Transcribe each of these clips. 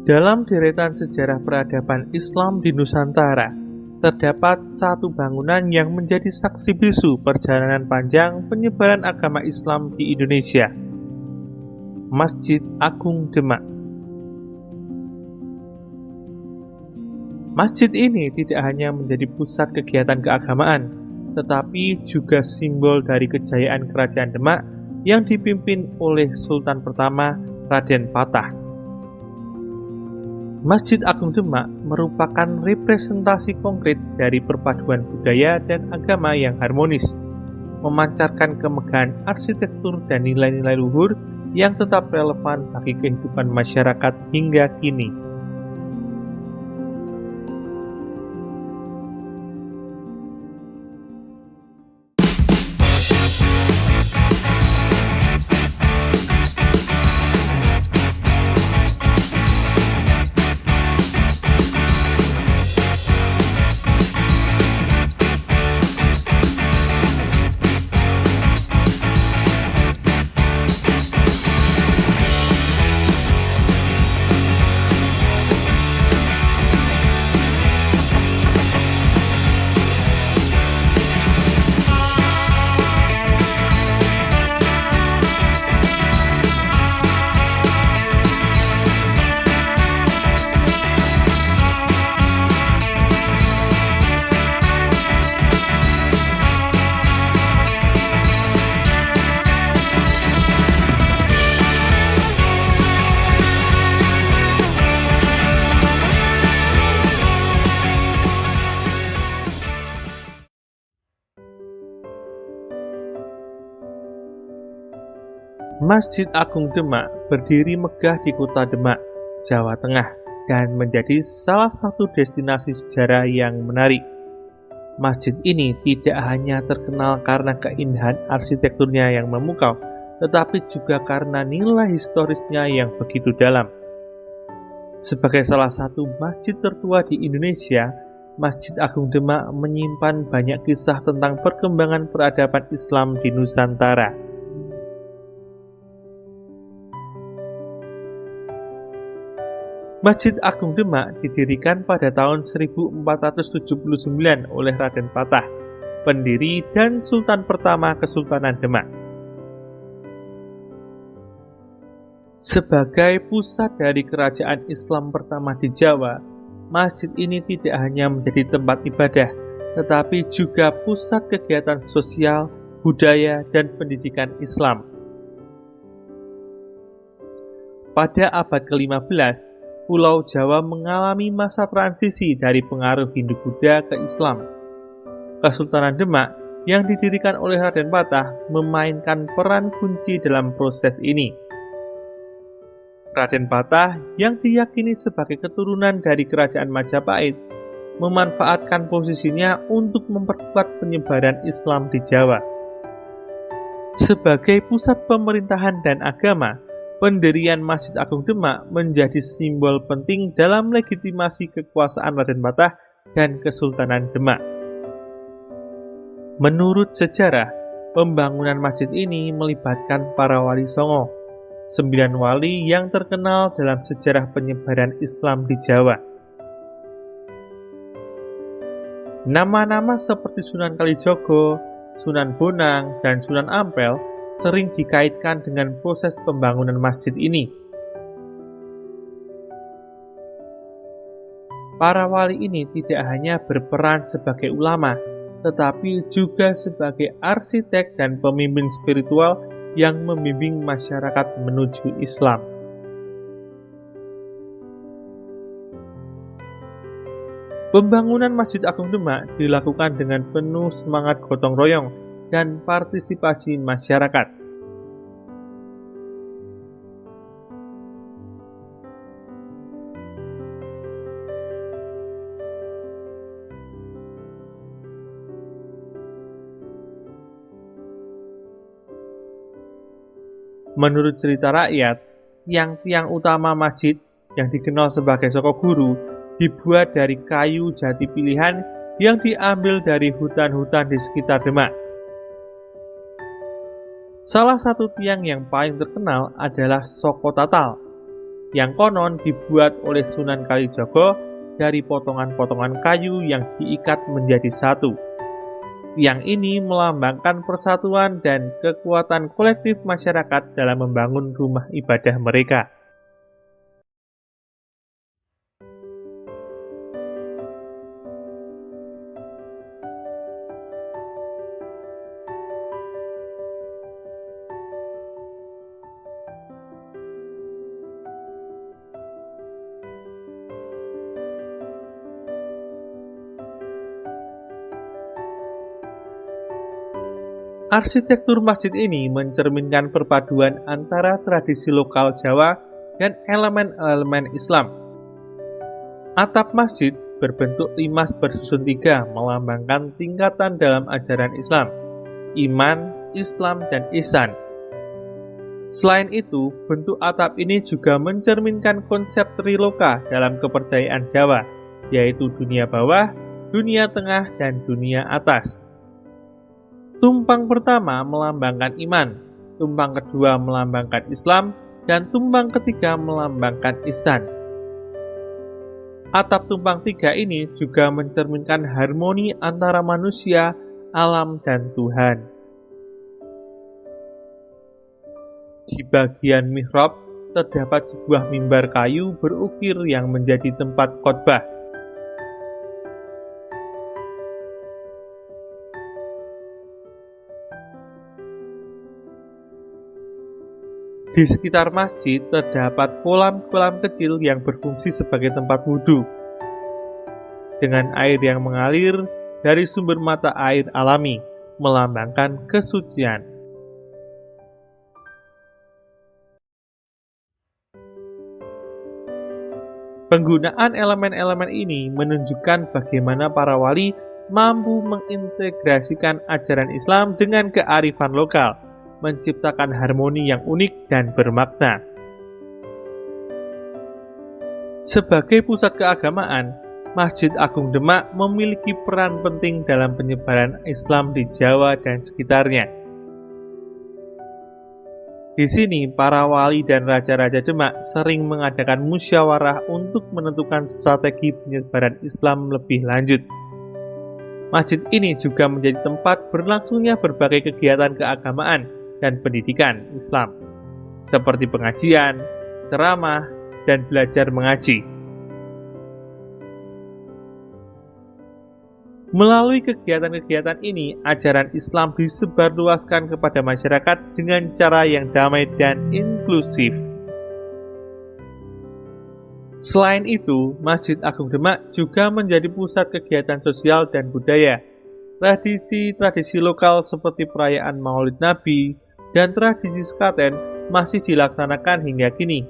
Dalam deretan sejarah peradaban Islam di Nusantara, terdapat satu bangunan yang menjadi saksi bisu perjalanan panjang penyebaran agama Islam di Indonesia, Masjid Agung Demak. Masjid ini tidak hanya menjadi pusat kegiatan keagamaan, tetapi juga simbol dari kejayaan Kerajaan Demak yang dipimpin oleh Sultan pertama Raden Patah. Masjid Agung Demak merupakan representasi konkret dari perpaduan budaya dan agama yang harmonis, memancarkan kemegahan arsitektur dan nilai-nilai luhur yang tetap relevan bagi kehidupan masyarakat hingga kini. Masjid Agung Demak berdiri megah di kota Demak, Jawa Tengah, dan menjadi salah satu destinasi sejarah yang menarik. Masjid ini tidak hanya terkenal karena keindahan arsitekturnya yang memukau, tetapi juga karena nilai historisnya yang begitu dalam. Sebagai salah satu masjid tertua di Indonesia, Masjid Agung Demak menyimpan banyak kisah tentang perkembangan peradaban Islam di Nusantara. Masjid Agung Demak didirikan pada tahun 1479 oleh Raden Patah, pendiri dan Sultan pertama Kesultanan Demak. Sebagai pusat dari kerajaan Islam pertama di Jawa, masjid ini tidak hanya menjadi tempat ibadah, tetapi juga pusat kegiatan sosial, budaya, dan pendidikan Islam. Pada abad ke-15, Pulau Jawa mengalami masa transisi dari pengaruh Hindu-Buddha ke Islam. Kesultanan Demak yang didirikan oleh Raden Patah memainkan peran kunci dalam proses ini. Raden Patah yang diyakini sebagai keturunan dari Kerajaan Majapahit memanfaatkan posisinya untuk memperkuat penyebaran Islam di Jawa. Sebagai pusat pemerintahan dan agama, pendirian Masjid Agung Demak menjadi simbol penting dalam legitimasi kekuasaan Raden Patah dan Kesultanan Demak. Menurut sejarah, pembangunan masjid ini melibatkan para wali songo, 9 wali yang terkenal dalam sejarah penyebaran Islam di Jawa. Nama-nama seperti Sunan Kalijogo, Sunan Bonang, dan Sunan Ampel sering dikaitkan dengan proses pembangunan masjid ini. Para wali ini tidak hanya berperan sebagai ulama, tetapi juga sebagai arsitek dan pemimpin spiritual yang membimbing masyarakat menuju Islam. Pembangunan Masjid Agung Demak dilakukan dengan penuh semangat gotong royong dan partisipasi masyarakat. Menurut cerita rakyat, tiang-tiang utama masjid yang dikenal sebagai Soko Guru dibuat dari kayu jati pilihan yang diambil dari hutan-hutan di sekitar Demak. Salah satu tiang yang paling terkenal adalah Soko Tatal, yang konon dibuat oleh Sunan Kalijaga dari potongan-potongan kayu yang diikat menjadi satu. Tiang ini melambangkan persatuan dan kekuatan kolektif masyarakat dalam membangun rumah ibadah mereka. Arsitektur masjid ini mencerminkan perpaduan antara tradisi lokal Jawa dan elemen-elemen Islam. Atap masjid berbentuk limas bersusun tiga, melambangkan tingkatan dalam ajaran Islam, iman, Islam, dan ihsan. Selain itu, bentuk atap ini juga mencerminkan konsep triloka dalam kepercayaan Jawa, yaitu dunia bawah, dunia tengah, dan dunia atas. Tumpang pertama melambangkan iman, tumpang kedua melambangkan Islam, dan tumpang ketiga melambangkan ihsan. Atap tumpang tiga ini juga mencerminkan harmoni antara manusia, alam, dan Tuhan. Di bagian mihrab terdapat sebuah mimbar kayu berukir yang menjadi tempat khotbah. Di sekitar masjid terdapat kolam-kolam kecil yang berfungsi sebagai tempat wudhu, dengan air yang mengalir dari sumber mata air alami, melambangkan kesucian. Penggunaan elemen-elemen ini menunjukkan bagaimana para wali mampu mengintegrasikan ajaran Islam dengan kearifan lokal, menciptakan harmoni yang unik dan bermakna. Sebagai pusat keagamaan, Masjid Agung Demak memiliki peran penting dalam penyebaran Islam di Jawa dan sekitarnya. Di sini, para wali dan raja-raja Demak sering mengadakan musyawarah untuk menentukan strategi penyebaran Islam lebih lanjut. Masjid ini juga menjadi tempat berlangsungnya berbagai kegiatan keagamaan dan pendidikan Islam, seperti pengajian, ceramah, dan belajar mengaji. Melalui kegiatan-kegiatan ini, ajaran Islam disebarluaskan kepada masyarakat dengan cara yang damai dan inklusif. Selain itu, Masjid Agung Demak juga menjadi pusat kegiatan sosial dan budaya. Tradisi-tradisi lokal seperti perayaan Maulid Nabi dan tradisi sekaten masih dilaksanakan hingga kini,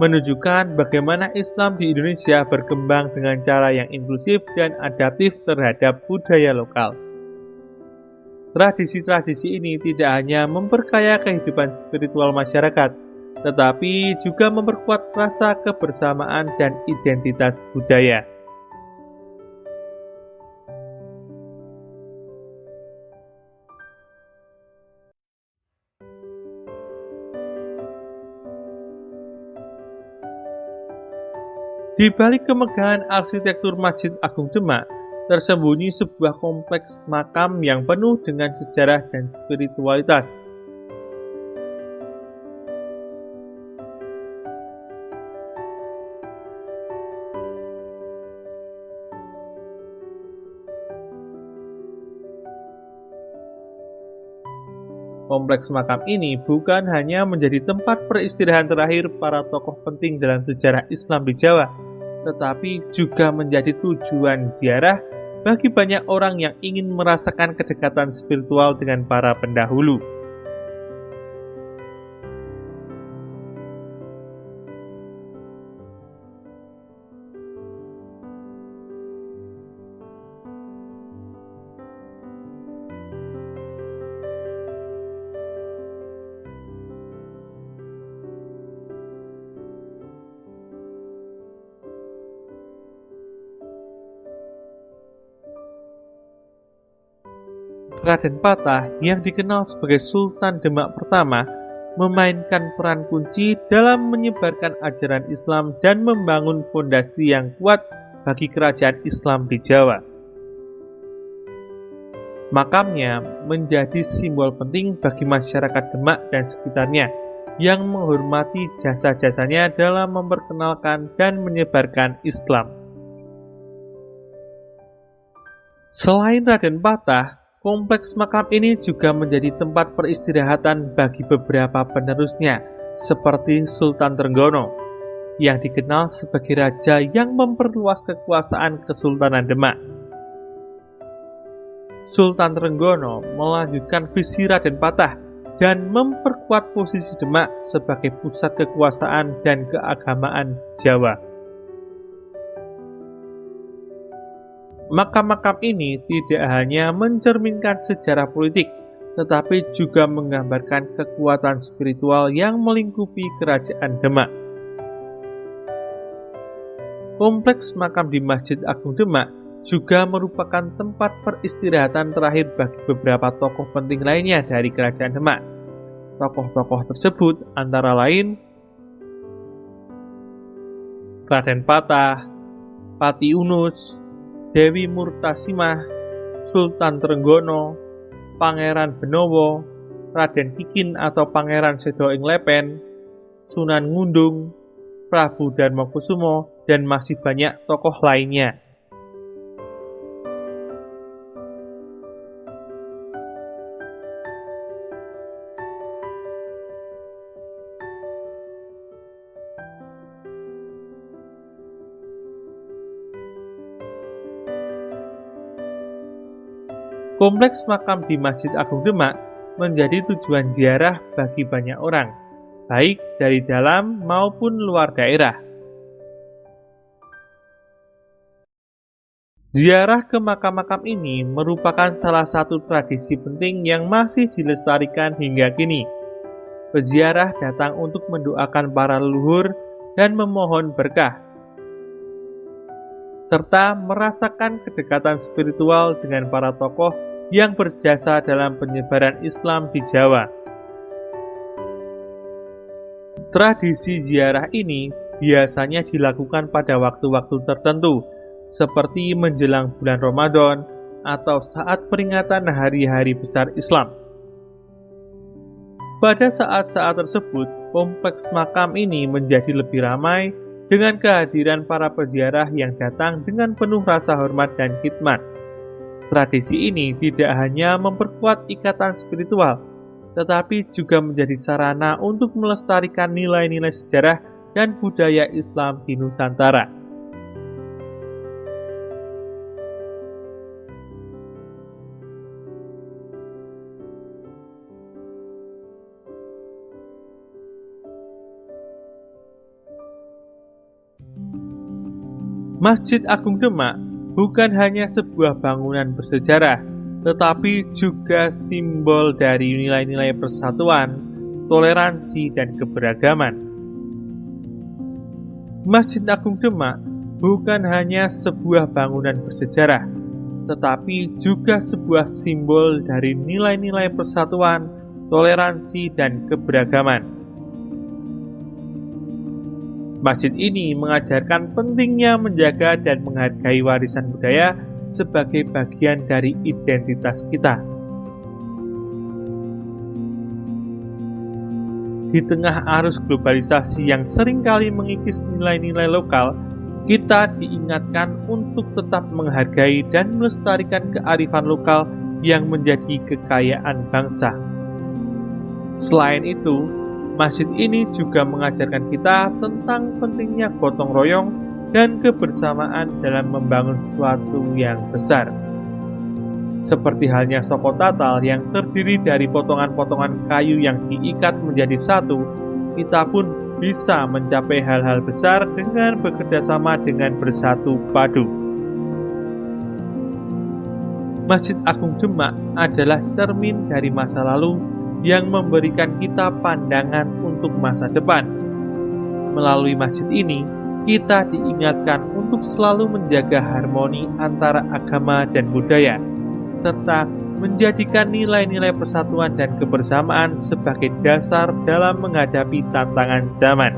menunjukkan bagaimana Islam di Indonesia berkembang dengan cara yang inklusif dan adaptif terhadap budaya lokal. Tradisi-tradisi ini tidak hanya memperkaya kehidupan spiritual masyarakat, tetapi juga memperkuat rasa kebersamaan dan identitas budaya. Di balik kemegahan arsitektur Masjid Agung Demak, tersembunyi sebuah kompleks makam yang penuh dengan sejarah dan spiritualitas. Kompleks makam ini bukan hanya menjadi tempat peristirahatan terakhir para tokoh penting dalam sejarah Islam di Jawa, tetapi juga menjadi tujuan ziarah bagi banyak orang yang ingin merasakan kedekatan spiritual dengan para pendahulu. Raden Patah yang dikenal sebagai Sultan Demak pertama memainkan peran kunci dalam menyebarkan ajaran Islam dan membangun fondasi yang kuat bagi kerajaan Islam di Jawa. Makamnya menjadi simbol penting bagi masyarakat Demak dan sekitarnya yang menghormati jasa-jasanya dalam memperkenalkan dan menyebarkan Islam. Selain Raden Patah, kompleks makam ini juga menjadi tempat peristirahatan bagi beberapa penerusnya, seperti Sultan Trenggono, yang dikenal sebagai raja yang memperluas kekuasaan Kesultanan Demak. Sultan Trenggono melanjutkan visi Raden Patah dan memperkuat posisi Demak sebagai pusat kekuasaan dan keagamaan Jawa. Makam-makam ini tidak hanya mencerminkan sejarah politik, tetapi juga menggambarkan kekuatan spiritual yang melingkupi kerajaan Demak. Kompleks makam di Masjid Agung Demak juga merupakan tempat peristirahatan terakhir bagi beberapa tokoh penting lainnya dari kerajaan Demak. Tokoh-tokoh tersebut antara lain Raden Patah, Pati Unus, Dewi Murtasimah, Sultan Trenggono, Pangeran Benowo, Raden Kikin atau Pangeran Sedo ing Lepen, Sunan Ngundung, Prabu Darmakusumo, dan masih banyak tokoh lainnya. Kompleks makam di Masjid Agung Demak menjadi tujuan ziarah bagi banyak orang, baik dari dalam maupun luar daerah. Ziarah ke makam-makam ini merupakan salah satu tradisi penting yang masih dilestarikan hingga kini. Peziarah datang untuk mendoakan para leluhur dan memohon berkah, serta merasakan kedekatan spiritual dengan para tokoh yang berjasa dalam penyebaran Islam di Jawa. Tradisi ziarah ini biasanya dilakukan pada waktu-waktu tertentu, seperti menjelang bulan Ramadan atau saat peringatan hari-hari besar Islam. Pada saat-saat tersebut, kompleks makam ini menjadi lebih ramai dengan kehadiran para peziarah yang datang dengan penuh rasa hormat dan khidmat. Tradisi ini tidak hanya memperkuat ikatan spiritual, tetapi juga menjadi sarana untuk melestarikan nilai-nilai sejarah dan budaya Islam di Nusantara. Masjid Agung Demak bukan hanya sebuah bangunan bersejarah, tetapi juga simbol dari nilai-nilai persatuan, toleransi, dan keberagaman. Masjid Agung Demak bukan hanya sebuah bangunan bersejarah, tetapi juga sebuah simbol dari nilai-nilai persatuan, toleransi, dan keberagaman. Masjid ini mengajarkan pentingnya menjaga dan menghargai warisan budaya sebagai bagian dari identitas kita. Di tengah arus globalisasi yang seringkali mengikis nilai-nilai lokal, kita diingatkan untuk tetap menghargai dan melestarikan kearifan lokal yang menjadi kekayaan bangsa. Selain itu, masjid ini juga mengajarkan kita tentang pentingnya gotong royong dan kebersamaan dalam membangun sesuatu yang besar. Seperti halnya Soko Tatal yang terdiri dari potongan-potongan kayu yang diikat menjadi satu, kita pun bisa mencapai hal-hal besar dengan bekerja sama dengan bersatu padu. Masjid Agung Demak adalah cermin dari masa lalu yang memberikan kita pandangan untuk masa depan. Melalui masjid ini, kita diingatkan untuk selalu menjaga harmoni antara agama dan budaya, serta menjadikan nilai-nilai persatuan dan kebersamaan sebagai dasar dalam menghadapi tantangan zaman.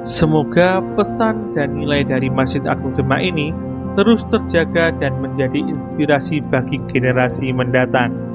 Semoga pesan dan nilai dari Masjid Agung Demak ini terus terjaga dan menjadi inspirasi bagi generasi mendatang.